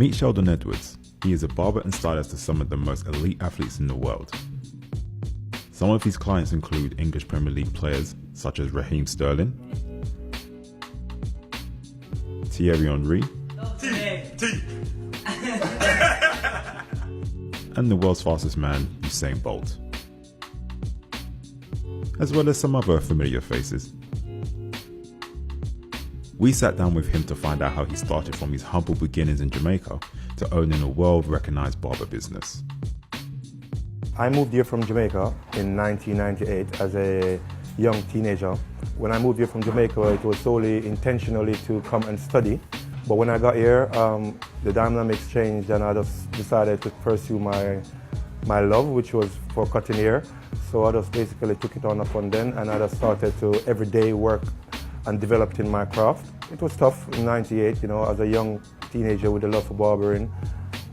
Meet Sheldon Edwards. He is a barber and stylist to some of the most elite athletes in the world. Some of his clients include English Premier League players such as Raheem Sterling, Thierry Henry, and the world's fastest man, Usain Bolt, as well as some other familiar faces. We sat down with him to find out how he started from his humble beginnings in Jamaica to owning a world-recognized barber business. I moved here from Jamaica in 1998 as a young teenager. When I moved here from Jamaica, it was solely intentionally to come and study. But when I got here, the dynamics changed and I just decided to pursue my love, which was for cutting hair. So I just basically took it on upon then and I just started to everyday work and developed in my craft. It was tough in '98, you know, as a young teenager with a love for barbering.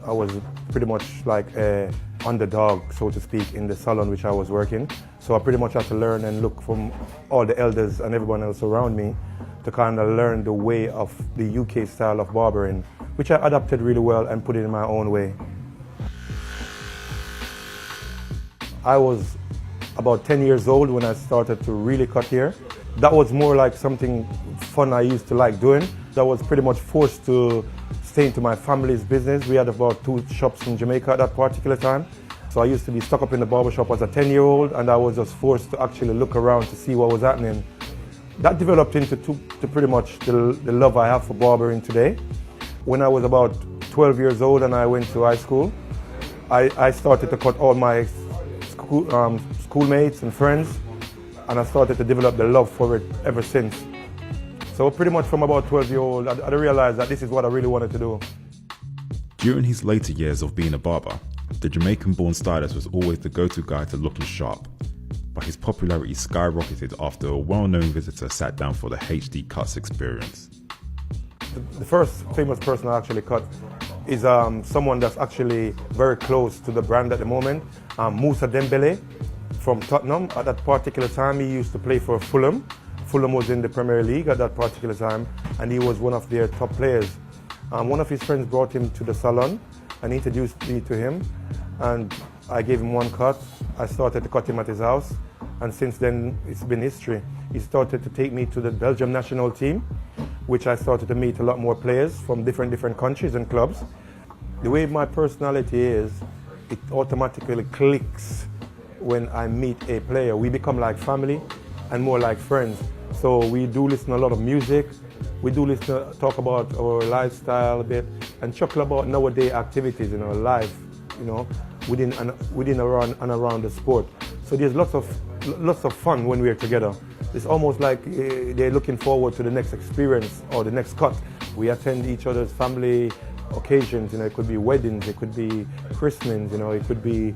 I was pretty much like a underdog, so to speak, in the salon which I was working. So I pretty much had to learn and look from all the elders and everyone else around me to kind of learn the way of the UK style of barbering, which I adapted really well and put it in my own way. I was about 10 years old when I started to really cut hair. That was more like something fun I used to like doing. I was pretty much forced to stay into my family's business. We had about 2 shops in Jamaica at that particular time. So I used to be stuck up in the barbershop as a 10-year-old and I was just forced to actually look around to see what was happening. That developed into to pretty much the love I have for barbering today. When I was about 12 years old and I went to high school, I started to cut all my schoolmates and friends, and I started to develop the love for it ever since. So pretty much from about 12-year-old, I realized that this is what I really wanted to do. During his later years of being a barber, the Jamaican-born stylist was always the go-to guy to looking sharp, but his popularity skyrocketed after a well-known visitor sat down for the HD Cuts experience. The first famous person I actually cut is someone that's actually very close to the brand at the moment, Moussa Dembele from Tottenham. At that particular time, he used to play for Fulham. Fulham was in the Premier League at that particular time, and he was one of their top players. One of his friends brought him to the salon and introduced me to him, and I gave him one cut. I started to cut him at his house, and since then it's been history. He started to take me to the Belgium national team, which I started to meet a lot more players from different countries and clubs. The way my personality is, it automatically clicks when I meet a player. We become like family and more like friends. So we do listen to a lot of music. We do listen to talk about our lifestyle a bit and chuckle about nowadays activities in our life, you know, within and around the sport. So there's lots of fun when we're together. It's almost like they're looking forward to the next experience or the next cut. We attend each other's family occasions, you know, it could be weddings, it could be christenings, you know, it could be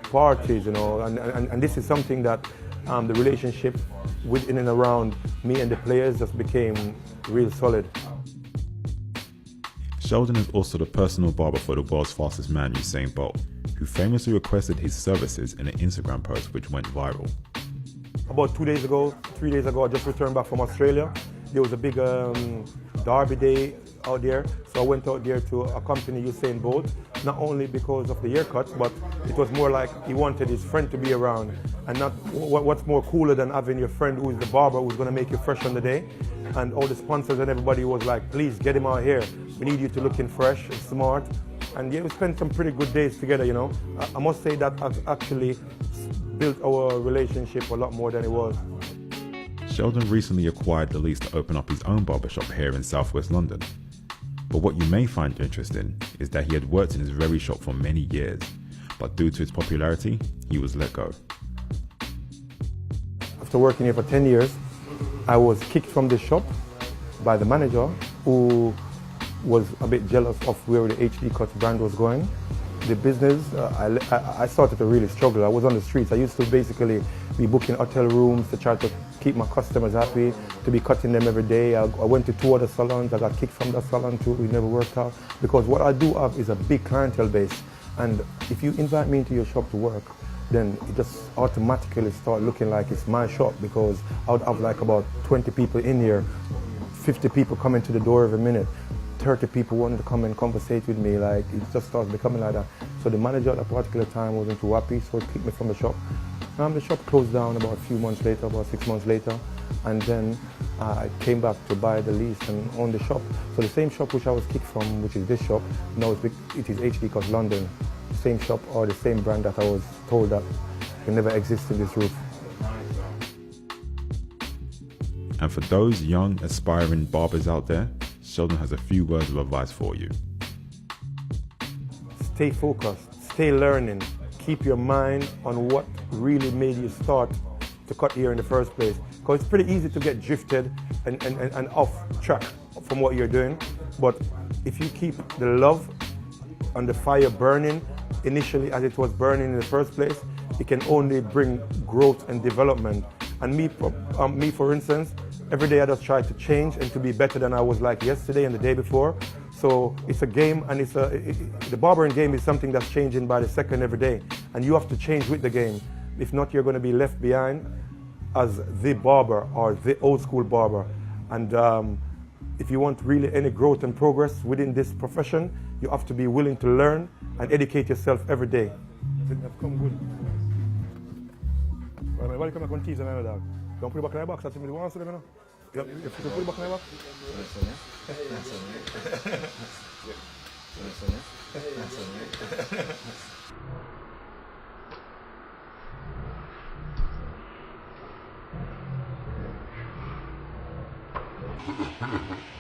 parties, you know, and this is something that the relationship within and around me and the players just became real solid. Sheldon is also the personal barber for the world's fastest man, Usain Bolt, who famously requested his services in an Instagram post which went viral. About 3 days ago, I just returned back from Australia. There was a big Derby Day out there, so I went out there to accompany Usain Bolt, not only because of the haircut, but it was more like he wanted his friend to be around. And not what's more cooler than having your friend who is the barber who's going to make you fresh on the day. And all the sponsors and everybody was like, please get him out here. We need you to looking fresh and smart. And yeah, we spent some pretty good days together, you know. I must say that actually built our relationship a lot more than it was. Sheldon recently acquired the lease to open up his own barbershop here in southwest London. But what you may find interesting is that he had worked in his very shop for many years, but due to its popularity, he was let go. After working here for 10 years, I was kicked from the shop by the manager, who was a bit jealous of where the HD Cuts brand was going. The business, I started to really struggle. I was on the streets. I used to basically be booking hotel rooms to try to keep my customers happy, to be cutting them every day. I went to 2 other salons. I got kicked from that salon too. It never worked out. Because what I do have is a big clientele base. And if you invite me into your shop to work, then it just automatically start looking like it's my shop, because I would have like about 20 people in here, 50 people coming to the door every minute, 30 people wanted to come and conversate with me. Like, it just started becoming like that. So the manager at that particular time wasn't too happy, so he kicked me from the shop. The shop closed down about a few months later, about 6 months later, and then I came back to buy the lease and own the shop. So the same shop which I was kicked from, which is this shop, now it is HD Cut London. The same shop or the same brand that I was told that can never exist in this roof. And for those young, aspiring barbers out there, Sheldon has a few words of advice for you. Stay focused, stay learning, keep your mind on what really made you start to cut hair in the first place. Because it's pretty easy to get drifted and off track from what you're doing. But if you keep the love and the fire burning initially as it was burning in the first place, it can only bring growth and development. And me, for instance, every day I just try to change and to be better than I was like yesterday and the day before. So it's a game, and the barbering game is something that's changing by the second every day. And you have to change with the game. If not, you're going to be left behind as the barber or the old school barber. And if you want really any growth and progress within this profession, you have to be willing to learn and educate yourself every day. I've come good. Why you come back on tease and I know that? Don't put it back in my box. That's what you want to do, man. Yep, you put it back in my box. Yeah.